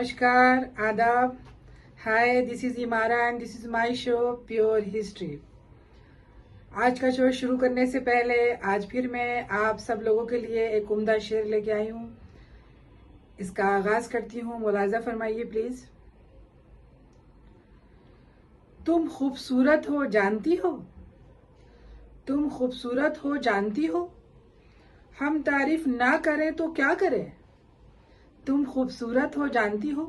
नमस्कार, आदाब। Hi, this is Imara and this is my show pure history. आज का शो शुरू करने से पहले आज फिर मैं आप सब लोगों के लिए एक उम्दा शेर लेके आई हूँ। इसका आगाज करती हूँ, मुलाजा फरमाइए प्लीज। तुम खूबसूरत हो जानती हो, तुम खूबसूरत हो जानती हो, हम तारीफ ना करें तो क्या करें। तुम खूबसूरत हो जानती हो,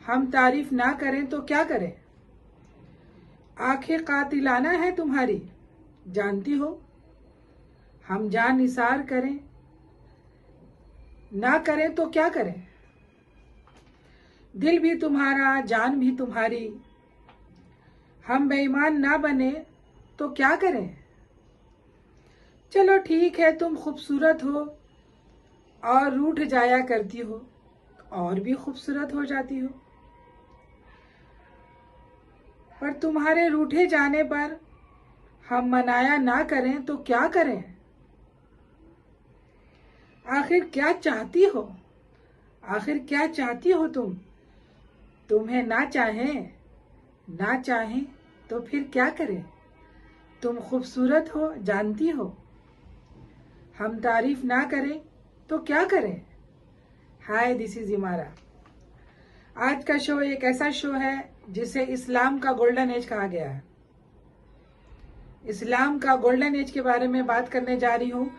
हम तारीफ ना करें तो क्या करें। आंखें कातिलाना है तुम्हारी जानती हो, हम जान निसार करें ना करें तो क्या करें। दिल भी तुम्हारा जान भी तुम्हारी, हम बेईमान ना बने तो क्या करें। चलो ठीक है, तुम खूबसूरत हो और रूठ जाया करती हो, और भी खूबसूरत हो जाती हो। पर तुम्हारे रूठे जाने पर हम मनाया ना करें तो क्या करें। आखिर क्या चाहती हो, आखिर क्या चाहती हो तुम। तुम्हें ना चाहें तो फिर क्या करें। तुम खूबसूरत हो जानती हो, हम तारीफ ना करें तो क्या करें। हाय, दिस इज इमारा। आज का शो एक ऐसा शो है जिसे इस्लाम का गोल्डन एज कहा गया है। इस्लाम का गोल्डन एज के बारे में बात करने जा रही हूँ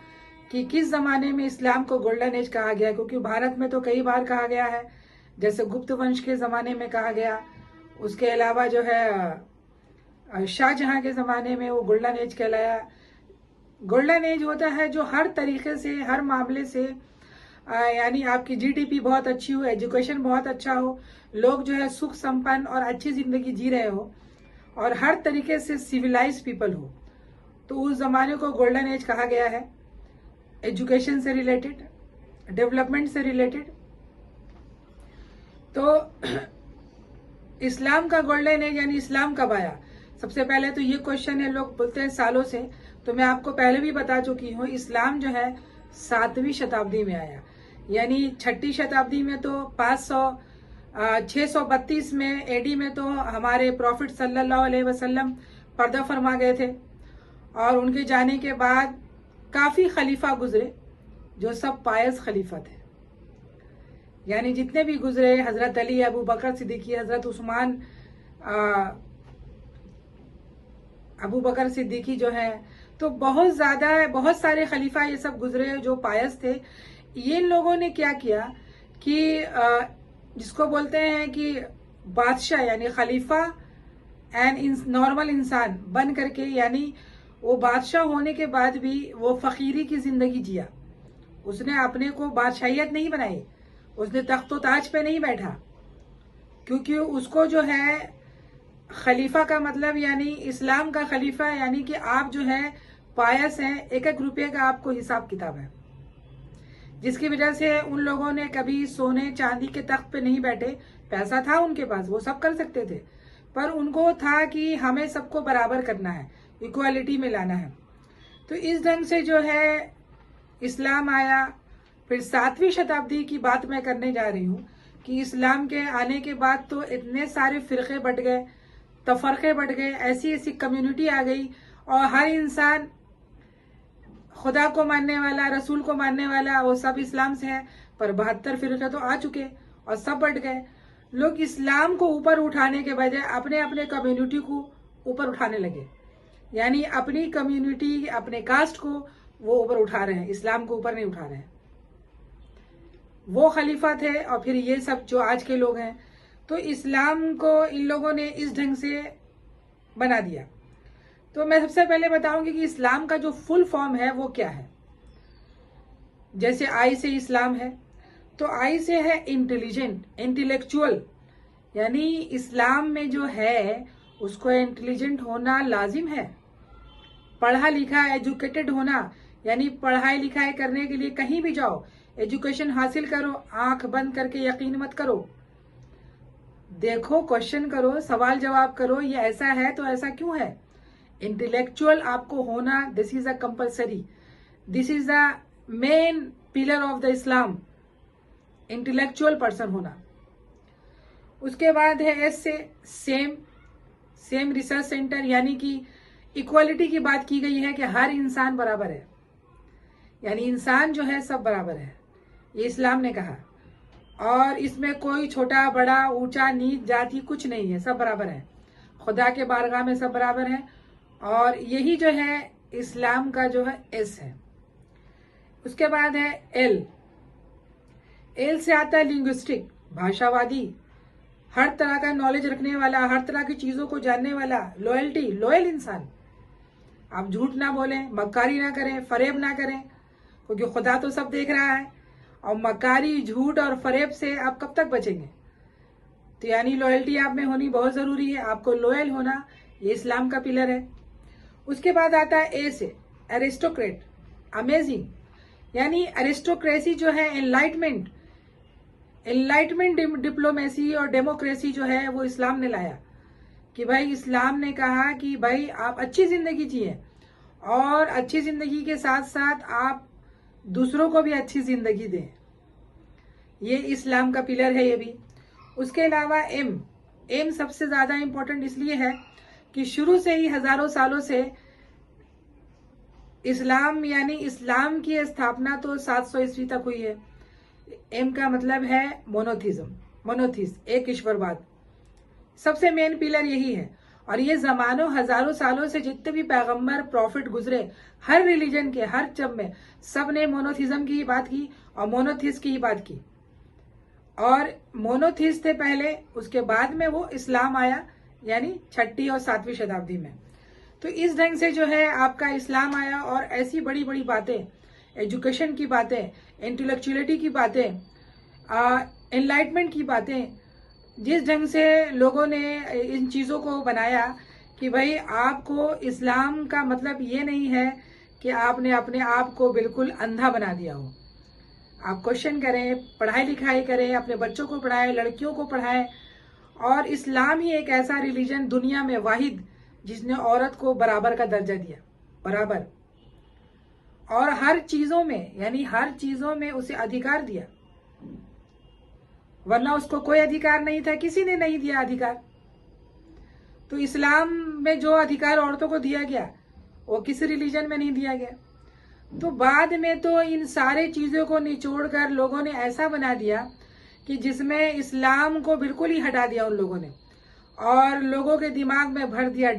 कि किस जमाने में इस्लाम को गोल्डन एज कहा गया, क्योंकि भारत में तो कई बार कहा गया है, जैसे गुप्त वंश के जमाने में कहा गया। उसके अलावा जो है शाहजहां के जमाने में वो गोल्डन एज कहलाया। गोल्डन एज होता है जो हर तरीके से, हर मामले से, यानी आपकी जीडीपी बहुत अच्छी हो, एजुकेशन बहुत अच्छा हो, लोग जो है सुख संपन्न और अच्छी जिंदगी जी रहे हो, और हर तरीके से सिविलाइज पीपल हो, तो उस जमाने को गोल्डन एज कहा गया है। एजुकेशन से रिलेटेड, डेवलपमेंट से रिलेटेड। तो इस्लाम का गोल्डन एज यानी इस्लाम कब आया। सबसे पहले तो ये क्वेश्चन है, लोग बोलते हैं सालों से, तो मैं आपको पहले भी बता चुकी हूँ, इस्लाम जो है 7वीं शताब्दी में आया। यानी 6ठी शताब्दी में तो 632 में एडी में तो हमारे प्रॉफिट सल्लल्लाहु अलैहि वसल्लम पर्दा फरमा गए थे, और उनके जाने के बाद काफी खलीफा गुजरे जो सब पायस खलीफा थे। यानी जितने भी गुजरे, हजरत अली, अबू बकर सिद्दीकी, हजरत उस्मान, अबू बकर सिद्दीकी जो है, तो बहुत सारे खलीफा ये सब गुजरे जो पायस थे। ये लोगों ने क्या किया कि जिसको बोलते हैं कि बादशाह यानी खलीफा एंड नॉर्मल इंसान बन करके, यानी वो बादशाह होने के बाद भी वो फकीरी की जिंदगी जिया। उसने अपने को बादशाहियत नहीं बनाई, उसने तख्तो ताज पे नहीं बैठा, क्योंकि उसको जो है खलीफा का मतलब, यानी इस्लाम का खलीफा, यानी कि आप जो है पायस हैं, एक एक रुपये का आपको हिसाब किताब है, जिसकी वजह से उन लोगों ने कभी सोने चांदी के तख्त पे नहीं बैठे। पैसा था उनके पास, वो सब कर सकते थे, पर उनको था कि हमें सबको बराबर करना है, इक्वालिटी में लाना है। तो इस ढंग से जो है इस्लाम आया। फिर 7वीं शताब्दी की बात मैं करने जा रही हूँ कि इस्लाम के आने के बाद तो इतने सारे फिरके बढ़ गए, तफरके बढ़ गए, ऐसी ऐसी कम्युनिटी आ गई, और हर इंसान खुदा को मानने वाला, रसूल को मानने वाला, वो सब इस्लाम से है। पर 72 फिरके तो आ चुके और सब बढ़ गए। लोग इस्लाम को ऊपर उठाने के बजाय अपने अपने कम्युनिटी को ऊपर उठाने लगे, यानी अपनी कम्युनिटी, अपने कास्ट को वो ऊपर उठा रहे हैं, इस्लाम को ऊपर नहीं उठा रहे हैं। वो खलीफा थे और फिर ये सब जो आज के लोग हैं, तो इस्लाम को इन लोगों ने इस ढंग से बना दिया। तो मैं सबसे पहले बताऊंगी कि इस्लाम का जो फुल फॉर्म है वो क्या है। जैसे आई से इस्लाम है, तो आई से है इंटेलिजेंट, इंटेलेक्चुअल, यानी इस्लाम में जो है उसको इंटेलिजेंट होना लाजिम है। पढ़ा लिखा, एजुकेटेड होना, यानी पढ़ाई लिखाई करने के लिए कहीं भी जाओ, एजुकेशन हासिल करो, आंख बंद करके यकीन मत करो, देखो, क्वेश्चन करो, सवाल जवाब करो, ये ऐसा है तो ऐसा क्यों है। इंटेलेक्चुअल आपको होना, this is a compulsory, this is the main pillar of the Islam, intellectual person होना। उसके बाद है एस से सेम रिसर्च सेंटर, यानी कि इक्वालिटी की बात की गई है कि हर इंसान बराबर है, यानी इंसान जो है सब बराबर है, ये इस्लाम ने कहा। और इसमें कोई छोटा बड़ा ऊंचा नीच जाति कुछ नहीं है, सब बराबर है, खुदा के बारगाह में सब बराबर है। और यही जो है इस्लाम का जो है एस है। उसके बाद है एल से आता है लिंग्विस्टिक, भाषावादी, हर तरह का नॉलेज रखने वाला, हर तरह की चीजों को जानने वाला, लॉयल्टी, लॉयल इंसान, आप झूठ ना बोलें, मक्कारी ना करें, फरेब ना करें, क्योंकि खुदा तो सब देख रहा है। और मक्कारी, झूठ और फरेब से आप कब तक बचेंगे? तो यानी लॉयल्टी आप में होनी बहुत जरूरी है, आपको लॉयल होना, ये इस्लाम का पिलर है। उसके बाद आता है ए से एरिस्टोक्रेट, अमेजिंग, यानी एरिस्टोक्रेसी जो है एनलाइटमेंट डिप्लोमेसी और डेमोक्रेसी जो है वो इस्लाम ने लाया। कि भाई इस्लाम ने कहा कि भाई आप अच्छी जिंदगी जिए, और अच्छी जिंदगी के साथ साथ आप दूसरों को भी अच्छी जिंदगी दें, ये इस्लाम का पिलर है ये भी। उसके अलावा एम सबसे ज्यादा इंपॉर्टेंट इसलिए है कि शुरू से ही हजारों सालों से इस्लाम, यानी इस्लाम की स्थापना तो 700 ईस्वी तक हुई है। एम का मतलब है मोनोथिज्म, एक ईश्वरवाद, सबसे मेन पिलर यही है। और ये जमानों हजारों सालों से जितने भी पैगंबर प्रॉफिट गुजरे, हर रिलीजन के हर जब में सब ने मोनोथिज्म की ही बात की और मोनोथिस्ट की ही बात की। और मोनोथिस्ट थे पहले, उसके बाद में वो इस्लाम आया, यानी 6वीं और 7वीं शताब्दी में। तो इस ढंग से जो है आपका इस्लाम आया। और ऐसी बड़ी बड़ी बातें, एजुकेशन की बातें, इंटेलेक्चुअलिटी की बातें, एनलाइटमेंट की बातें, जिस ढंग से लोगों ने इन चीज़ों को बनाया कि भाई आपको इस्लाम का मतलब ये नहीं है कि आपने अपने आप को बिल्कुल अंधा बना दिया हो। आप क्वेश्चन करें, पढ़ाई लिखाई करें, अपने बच्चों को पढ़ाएं, लड़कियों को पढ़ाएं। और इस्लाम ही एक ऐसा रिलीजन दुनिया में वाहिद जिसने औरत को बराबर का दर्जा दिया, बराबर, और हर चीजों में, यानी हर चीजों में उसे अधिकार दिया, वरना उसको कोई अधिकार नहीं था, किसी ने नहीं दिया अधिकार। तो इस्लाम में जो अधिकार औरतों को दिया गया वो किसी रिलीजन में नहीं दिया गया। तो बाद में तो इन सारे चीजों को निचोड़ कर लोगों ने ऐसा बना दिया कि जिसमें इस्लाम को बिल्कुल ही हटा दिया उन लोगों ने, और लोगों के दिमाग में भर दिया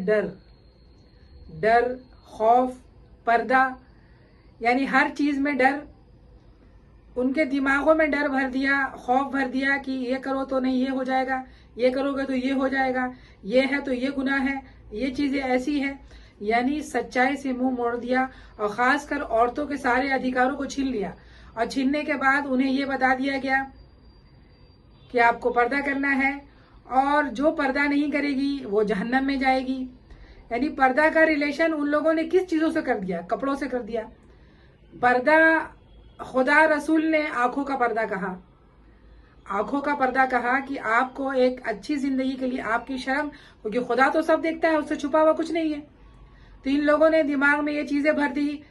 डर, खौफ, पर्दा, यानी हर चीज में डर, उनके दिमागों में डर भर दिया, खौफ भर दिया कि ये करो तो नहीं ये हो जाएगा, ये करोगे तो ये हो जाएगा, ये है तो ये गुनाह है, ये चीजें ऐसी है, यानी सच्चाई से मुंह मोड़ दिया। और खासकर औरतों के सारे अधिकारों को छीन लिया, और छीनने के बाद उन्हें ये बता दिया गया कि आपको पर्दा करना है, और जो पर्दा नहीं करेगी वो जहन्नम में जाएगी। यानी पर्दा का रिलेशन उन लोगों ने किस चीजों से कर दिया? कपड़ों से कर दिया। पर्दा खुदा रसूल ने आंखों का पर्दा कहा, आंखों का पर्दा कहा कि आपको एक अच्छी जिंदगी के लिए आपकी शर्म, क्योंकि खुदा तो सब देखता है, उससे छुपा हुआ कुछ नहीं है। तो इन लोगों ने दिमाग में ये चीजें भर दी,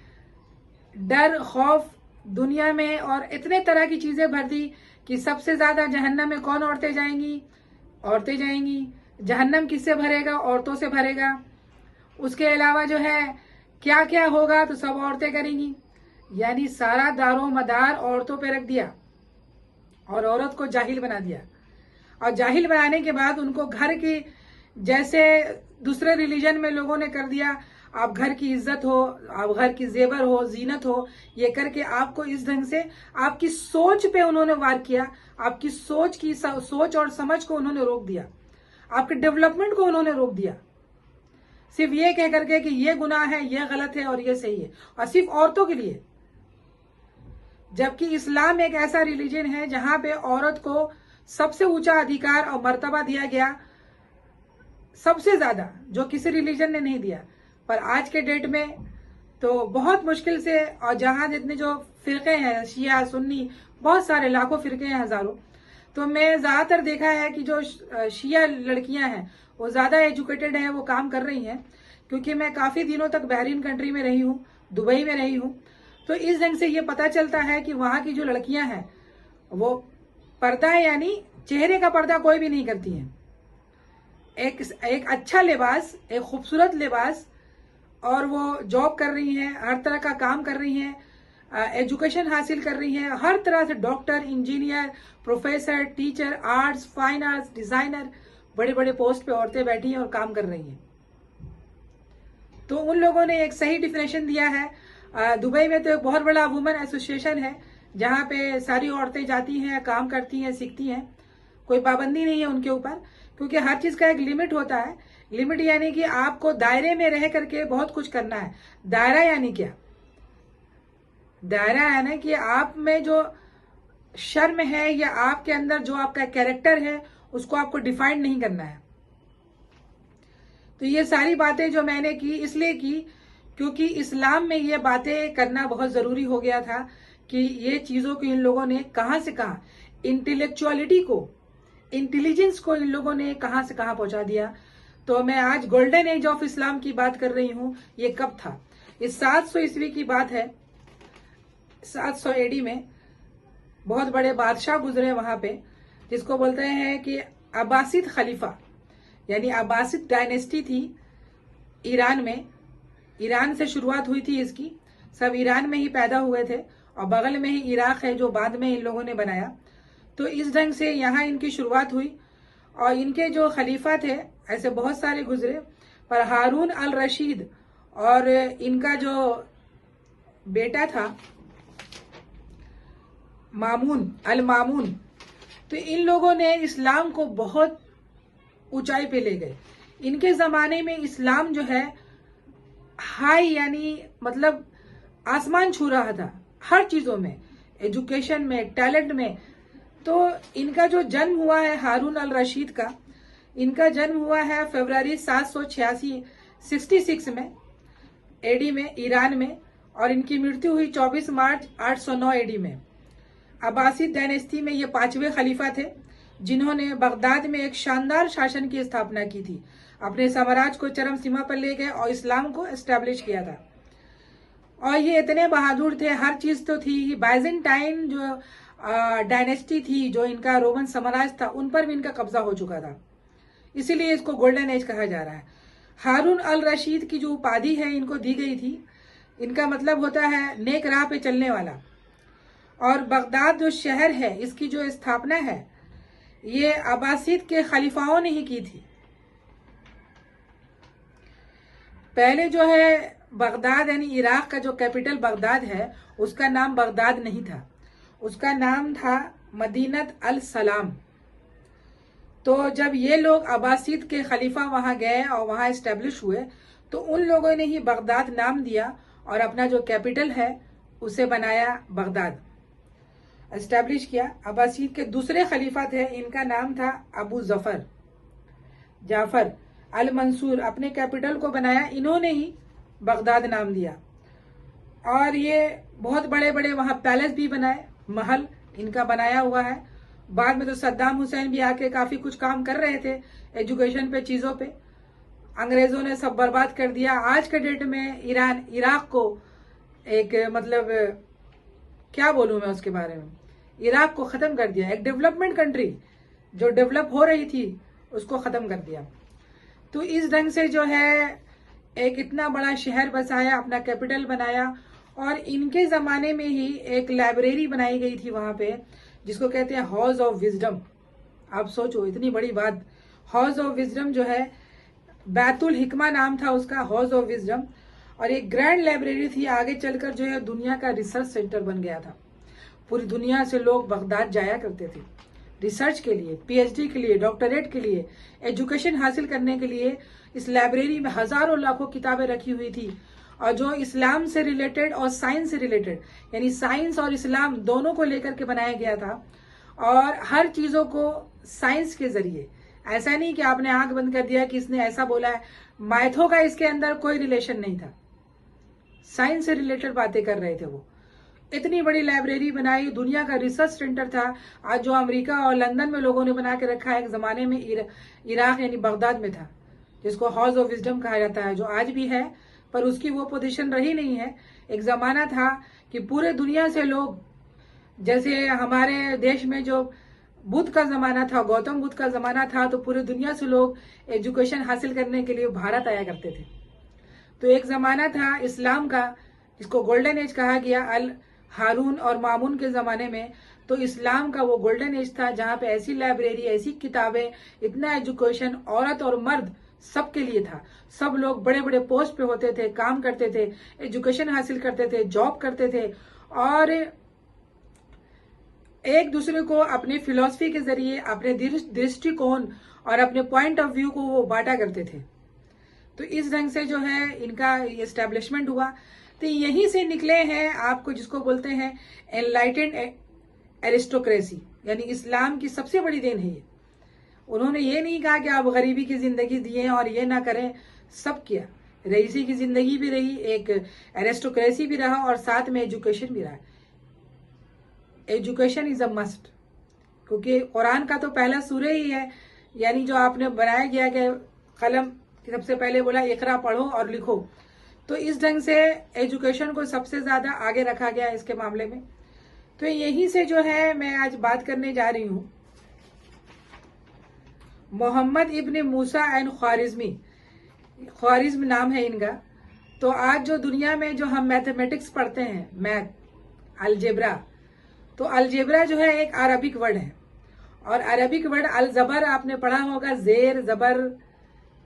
डर, खौफ दुनिया में, और इतने तरह की चीजें भर दी कि सबसे ज्यादा जहन्नम में कौन औरतें जाएंगी? औरतें जाएंगी। जहन्नम किससे भरेगा? औरतों से भरेगा। उसके अलावा जो है क्या क्या होगा तो सब औरतें करेंगी, यानी सारा दारो मदार औरतों पे रख दिया और औरत को जाहिल बना दिया। और जाहिल बनाने के बाद उनको घर की, जैसे दूसरे रिलीजन में लोगों ने कर दिया, आप घर की इज्जत हो, आप घर की जेवर हो, जीनत हो, ये करके आपको इस ढंग से आपकी सोच पे उन्होंने वार किया, आपकी सोच और समझ को उन्होंने रोक दिया, आपके डेवलपमेंट को उन्होंने रोक दिया, सिर्फ ये कह करके कि ये गुनाह है, ये गलत है और ये सही है, और सिर्फ औरतों के लिए। जबकि इस्लाम एक ऐसा रिलीजन है जहां पे औरत को सबसे ऊंचा अधिकार और मर्तबा दिया गया, सबसे ज्यादा, जो किसी रिलीजन ने नहीं दिया। पर आज के डेट में तो बहुत मुश्किल से, और जहां जितने जो फिरके हैं, शिया, सुन्नी, बहुत सारे लाखों फिरके हैं, हजारों, तो मैं ज्यादातर देखा है कि जो शिया लड़कियां हैं वो ज्यादा एजुकेटेड हैं, वो काम कर रही हैं। क्योंकि मैं काफी दिनों तक बहरीन कंट्री में रही हूँ, दुबई में रही हूँ, तो इस ढंग से ये पता चलता है कि वहां की जो लड़कियां हैं वो पर्दा, यानी चेहरे का पर्दा कोई भी नहीं करती हैं। एक अच्छा लिबास, एक खूबसूरत लिबास, और वो जॉब कर रही हैं, हर तरह का काम कर रही हैं, एजुकेशन हासिल कर रही हैं, हर तरह से doctor, engineer, professor, teacher, arts, fine arts, designer, बड़े बड़े पोस्ट पे औरतें बैठी हैं और काम कर रही हैं। तो उन लोगों ने एक सही डिफिनेशन दिया है। दुबई में तो एक बहुत बड़ा वुमेन एसोसिएशन है जहाँ पे सारी औरतें जाती हैं, काम करती हैं, सीखती हैं। कोई पाबंदी नहीं है उनके ऊपर, क्योंकि हर चीज का एक लिमिट होता है। लिमिट यानी कि आपको दायरे में रह करके बहुत कुछ करना है। दायरा यानी क्या? दायरा है ना कि आप में जो शर्म है या आपके अंदर जो आपका कैरेक्टर है उसको आपको डिफाइन नहीं करना है। तो ये सारी बातें जो मैंने की इसलिए की क्योंकि इस्लाम में ये बातें करना बहुत जरूरी हो गया था कि ये चीजों को इन लोगों ने कहां से कहां, इंटेलेक्चुअलिटी को, इंटेलिजेंस को इन लोगों ने कहां से कहां पहुंचा दिया। तो मैं आज गोल्डन एज ऑफ इस्लाम की बात कर रही हूं। ये कब था? ये 700 ईस्वी की बात है। 700 एडी में बहुत बड़े बादशाह गुजरे वहां पे, जिसको बोलते हैं कि अब्बासिद खलीफा, यानी अब्बासिद डायनेस्टी थी ईरान में। ईरान से शुरुआत हुई थी इसकी, सब ईरान में ही पैदा हुए थे और बगल में ही इराक है जो बाद में इन लोगों ने बनाया। तो इस ढंग से यहाँ इनकी शुरुआत हुई और इनके जो खलीफा थे ऐसे बहुत सारे गुजरे, पर हारून अल रशीद और इनका जो बेटा था मामून अल मामून, तो इन लोगों ने इस्लाम को बहुत ऊंचाई पे ले गए। इनके जमाने में इस्लाम जो है हाई, यानी मतलब आसमान छू रहा था हर चीजों में, एजुकेशन में, टैलेंट में। तो इनका जो जन्म हुआ है हारून अल रशीद का, इनका जन्म हुआ है फरवरी 786 में एडी में, ईरान में, और इनकी मृत्यु हुई 24 मार्च 809 एडी में। अब्बासिद डायनेस्टी में ये 5वें खलीफा थे जिन्होंने बगदाद में एक शानदार शासन की स्थापना की थी, अपने साम्राज्य को चरम सीमा पर ले गए और इस्लाम को एस्टेब्लिश किया था। और ये इतने बहादुर थे, हर चीज तो थी। बाइजेंटाइन जो डायनेस्टी थी, जो इनका रोमन साम्राज्य था, उन पर भी इनका कब्जा हो चुका था, इसीलिए इसको गोल्डन एज कहा जा रहा है। हारून अल रशीद की जो उपाधि है इनको दी गई थी, इनका मतलब होता है नेक राह पे चलने वाला। और बगदाद जो शहर है इसकी जो स्थापना है ये अब्बासिद के खलीफाओं ने ही की थी। पहले जो है बगदाद यानी इराक का जो कैपिटल बगदाद है उसका नाम बगदाद नहीं था, उसका नाम था मदीनत अल सलाम। तो जब ये लोग अब्बासिद के खलीफा वहां गए और वहां एस्टेब्लिश हुए तो उन लोगों ने ही बगदाद नाम दिया और अपना जो कैपिटल है उसे बनाया, बगदाद एस्टेब्लिश किया। अब्बासिद के दूसरे खलीफा थे, इनका नाम था अबू जाफर अल मंसूर, अपने कैपिटल को बनाया इन्होंने ही, बगदाद नाम दिया। और ये बहुत बड़े बड़े वहां पैलेस भी बनाए, महल इनका बनाया हुआ है। बाद में तो सद्दाम हुसैन भी आके काफी कुछ काम कर रहे थे एजुकेशन पे, चीजों पे। अंग्रेजों ने सब बर्बाद कर दिया। आज के डेट में इराक को एक मतलब क्या बोलूं मैं उसके बारे में, इराक को खत्म कर दिया। एक डेवलपमेंट कंट्री जो डेवलप हो रही थी उसको खत्म कर दिया। तो इस ढंग से जो है एक इतना बड़ा शहर बसाया, अपना कैपिटल बनाया। और इनके जमाने में ही एक लाइब्रेरी बनाई गई थी वहां पे, जिसको कहते हैं हाउस ऑफ विजडम। आप सोचो इतनी बड़ी बात, हाउस ऑफ विजडम जो है, बैतुल हिकमा नाम था उसका, हाउस ऑफ विजडम। और एक ग्रैंड लाइब्रेरी थी, आगे चलकर जो है दुनिया का रिसर्च सेंटर बन गया था। पूरी दुनिया से लोग बगदाद जाया करते थे रिसर्च के लिए, पीएचडी के लिए, डॉक्टरेट के लिए, एजुकेशन हासिल करने के लिए। इस लाइब्रेरी में हजारों लाखों किताबें रखी हुई थी और जो इस्लाम से रिलेटेड और साइंस से रिलेटेड, यानी साइंस और इस्लाम दोनों को लेकर के बनाया गया था। और हर चीजों को साइंस के जरिए, ऐसा नहीं कि आपने आंख बंद कर दिया कि इसने ऐसा बोला है, माइथो का इसके अंदर कोई रिलेशन नहीं था, साइंस से रिलेटेड बातें कर रहे थे वो। इतनी बड़ी लाइब्रेरी बनाई, दुनिया का रिसर्च सेंटर था। आज जो अमेरिका और लंदन में लोगों ने बना के रखा है, एक जमाने में इराक यानी बगदाद में था, जिसको हाउस ऑफ विजडम कहा जाता है, जो आज भी है, पर उसकी वो पोजीशन रही नहीं है। एक जमाना था कि पूरे दुनिया से लोग, जैसे हमारे देश में जो बुद्ध का ज़माना था, गौतम बुद्ध का ज़माना था, तो पूरी दुनिया से लोग एजुकेशन हासिल करने के लिए भारत आया करते थे। तो एक ज़माना था इस्लाम का, जिसको गोल्डन एज कहा गया, अल हारून और मामून के ज़माने में। तो इस्लाम का वो गोल्डन एज था जहाँ पे ऐसी लाइब्रेरी, ऐसी किताबें, इतना एजुकेशन औरत और मर्द सबके लिए था। सब लोग बड़े बड़े पोस्ट पे होते थे, काम करते थे, एजुकेशन हासिल करते थे, जॉब करते थे, और एक दूसरे को अपने फिलॉसफी के जरिए, अपने दृष्टिकोण और अपने पॉइंट ऑफ व्यू को वो बांटा करते थे। तो इस ढंग से जो है इनका एस्टेब्लिशमेंट हुआ। तो यहीं से निकले हैं आपको जिसको बोलते हैं एनलाइटेंड एरिस्टोक्रेसी, यानी इस्लाम की सबसे बड़ी देन है ये। उन्होंने ये नहीं कहा कि आप गरीबी की जिंदगी दिए और ये ना करें, सब किया। रईसी की जिंदगी भी रही, एक एरिस्टोक्रेसी भी रहा, और साथ में एजुकेशन भी रहा। एजुकेशन इज अ मस्ट, क्योंकि कुरान का तो पहला सूरह ही है, यानी जो आपने बनाया गया कि कलम सबसे पहले बोला इकरा, पढ़ो और लिखो। तो इस ढंग से एजुकेशन को सबसे ज्यादा आगे रखा गया इसके मामले में। तो यहीं से जो है मैं आज बात करने जा रही हूँ मोहम्मद इब्न मूसा एंड ख्वारिज़मी, ख्वारिज़्म नाम है इनका। तो आज जो दुनिया में जो हम मैथमेटिक्स पढ़ते हैं, मैथ, अलजेब्रा, तो अलजेब्रा जो है एक अरबिक वर्ड है, और अरबिक वर्ड अल जबर आपने पढ़ा होगा, जेर जबर,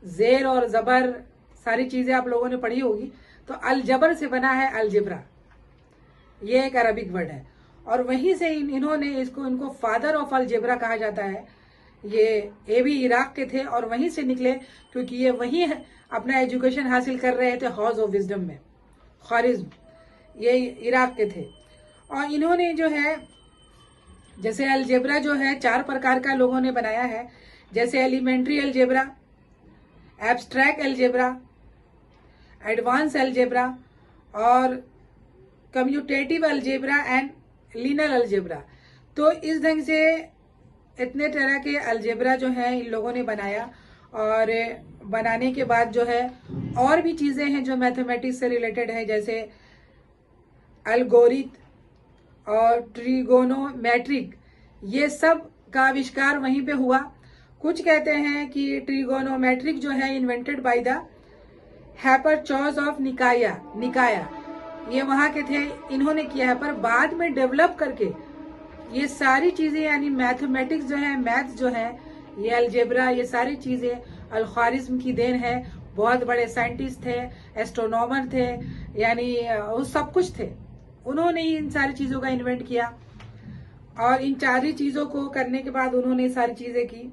जेर और जबर सारी चीजें आप लोगों ने पढ़ी होगी। तो अल जबर से बना है अलजेब्रा, ये एक अरबिक वर्ड है। और वहीं से इन्होंने इनको फादर ऑफ अलजेब्रा कहा जाता है। ये भी इराक के थे और वहीं से निकले, क्योंकि ये वहीं अपना एजुकेशन हासिल कर रहे थे हाउस ऑफ विजडम में। ख्वारिज़्म ये इराक के थे, और इन्होंने जो है जैसे अलजेब्रा जो है 4 प्रकार का लोगों ने बनाया है, जैसे elementary algebra, abstract algebra, advance algebra और commutative algebra and linear algebra. तो इस ढंग से इतने तरह के अलजेब्रा जो है इन लोगों ने बनाया, और बनाने के बाद जो है और भी चीजें हैं जो मैथमेटिक्स से रिलेटेड है, जैसे अलगोरिथ और ट्रिगोनोमेट्रिक, ये सब का आविष्कार वहीं पे हुआ। कुछ कहते हैं कि ट्रिगोनोमेट्रिक जो है इन्वेंटेड बाय द हैपरचॉज ऑफ निकाया, ये वहां के थे, इन्होंने किया है। पर बाद में डेवलप करके ये सारी चीजें, यानी मैथमेटिक्स जो है, मैथ्स जो है, ये अलजेब्रा, ये सारी चीजें अल ख्वारिज़्म की देन है। बहुत बड़े साइंटिस्ट थे, एस्ट्रोनॉमर थे, यानी वो सब कुछ थे। उन्होंने ही इन सारी चीजों का इन्वेंट किया, और इन सारी चीजों को करने के बाद उन्होंने सारी चीजें की।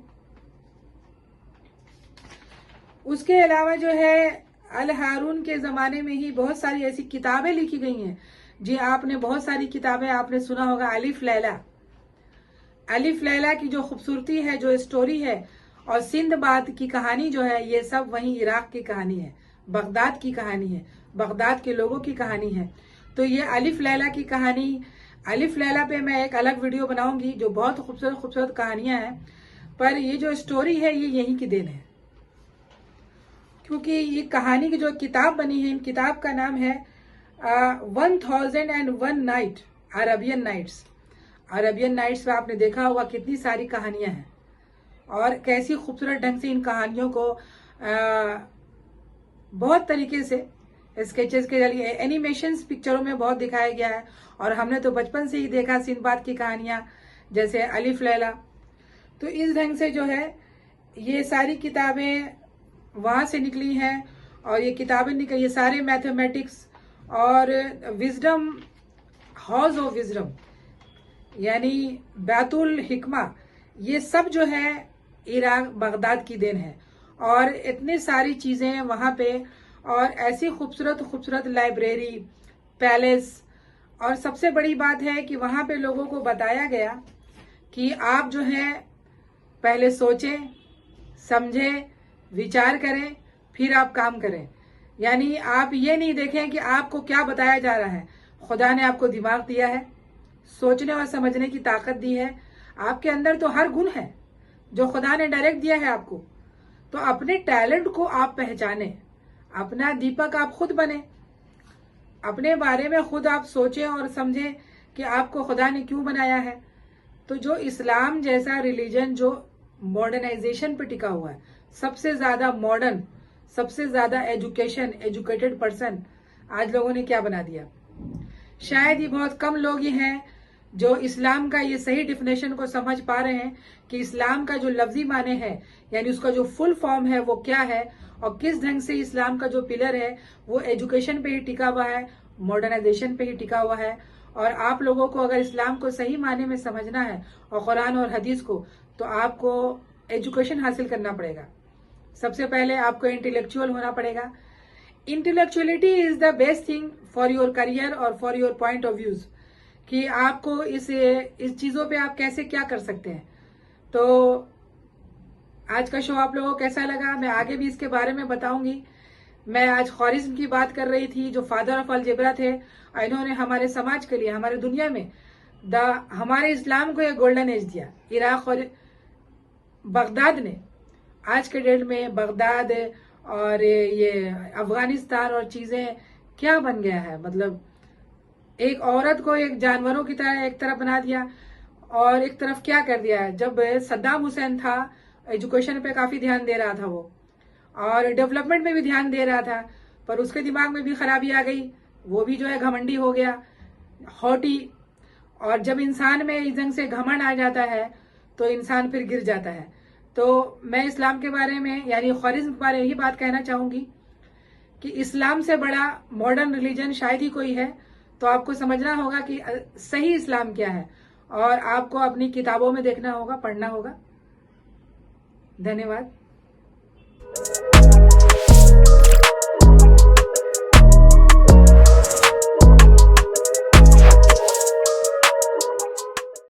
उसके अलावा जो है अल हारून के जमाने में ही बहुत सारी ऐसी किताबें लिखी गई हैं। जी आपने बहुत सारी किताबें आपने सुना होगा, अलिफ लैला, अलिफ लैला की जो खूबसूरती है, जो स्टोरी है, और सिंदबाद की कहानी जो है, ये सब वहीं इराक की कहानी है, बगदाद की कहानी है, बगदाद के लोगों की कहानी है। तो ये अलिफ लैला की कहानी, अलिफ लैला पे मैं एक अलग वीडियो बनाऊंगी, जो बहुत खूबसूरत खूबसूरत कहानियां हैं। पर ये जो स्टोरी है ये यहीं की देन है, क्योंकि ये कहानी की जो किताब बनी है, इन किताब का नाम है 1001 night, Arabian nights. Arabian nights में आपने देखा होगा कितनी सारी कहानियां हैं, और कैसी खूबसूरत ढंग से इन कहानियों को बहुत तरीके से स्केचेस के जरिए, एनिमेशंस पिक्चरों में बहुत दिखाया गया है। और हमने तो बचपन से ही देखा सिंदबाद की कहानियां, जैसे अलिफ लैला। तो इस ढंग से जो है ये सारी किताबें वहां से निकली हैं, और ये किताबें निकली, ये सारे मैथमेटिक्स और विजडम, हाउस ऑफ विजडम यानी बैतुल हिकमा, ये सब जो है इराक, बगदाद की देन है। और इतनी सारी चीजें वहां पे, और ऐसी खूबसूरत खूबसूरत लाइब्रेरी, पैलेस, और सबसे बड़ी बात है कि वहां पे लोगों को बताया गया कि आप जो है पहले सोचें, समझें, विचार करें, फिर आप काम करें। यानी आप ये नहीं देखें कि आपको क्या बताया जा रहा है। खुदा ने आपको दिमाग दिया है, सोचने और समझने की ताकत दी है, आपके अंदर तो हर गुण है जो खुदा ने डायरेक्ट दिया है आपको। तो अपने टैलेंट को आप पहचाने, अपना दीपक आप खुद बने, अपने बारे में खुद आप सोचें और समझें कि आपको खुदा ने क्यों बनाया है। तो जो इस्लाम जैसा रिलीजन जो मॉडर्नाइजेशन पे टिका हुआ है, सबसे ज्यादा मॉडर्न, सबसे ज्यादा एजुकेटेड पर्सन, आज लोगों ने क्या बना दिया। शायद ये बहुत कम लोग ही हैं जो इस्लाम का ये सही डिफिनेशन को समझ पा रहे हैं कि इस्लाम का जो लफ्जी माने है, यानी उसका जो फुल फॉर्म है वो क्या है, और किस ढंग से इस्लाम का जो पिलर है वो एजुकेशन पे ही टिका हुआ है, मॉडर्नाइजेशन पे ही टिका हुआ है। और आप लोगों को अगर इस्लाम को सही माने में समझना है और कुरान और हदीस को, तो आपको एजुकेशन हासिल करना पड़ेगा। सबसे पहले आपको इंटेलेक्चुअल होना पड़ेगा। Intellectuality is the best thing for your career और for your point of views, कि आपको इस चीजों पे आप कैसे क्या कर सकते हैं। तो आज का शो आप लोगों को कैसा लगा, मैं आगे भी इसके बारे में बताऊंगी। मैं आज ख्वारिज्म की बात कर रही थी, जो फादर ऑफ अलजेब्रा थे, और इन्होंने हमारे समाज के लिए, हमारे दुनिया में हमारे इस्लाम को एक गोल्डन एज दिया। इराक और बगदाद ने, आज के डेट में बगदाद और ये अफगानिस्तान और चीजें क्या बन गया है। मतलब एक औरत को एक जानवरों की तरह एक तरफ बना दिया, और एक तरफ क्या कर दिया है। जब सद्दाम हुसैन था, एजुकेशन पे काफी ध्यान दे रहा था वो, और डेवलपमेंट में भी ध्यान दे रहा था, पर उसके दिमाग में भी खराबी आ गई, वो भी जो है घमंडी हो गया, हॉटी। और जब इंसान में इस ढंग से घमंड आ जाता है तो इंसान फिर गिर जाता है। तो मैं इस्लाम के बारे में, यानी ख्वारिज्म के बारे में यही बात कहना चाहूंगी कि इस्लाम से बड़ा मॉडर्न रिलीजन शायद ही कोई है। तो आपको समझना होगा कि सही इस्लाम क्या है, और आपको अपनी किताबों में देखना होगा, पढ़ना होगा। धन्यवाद।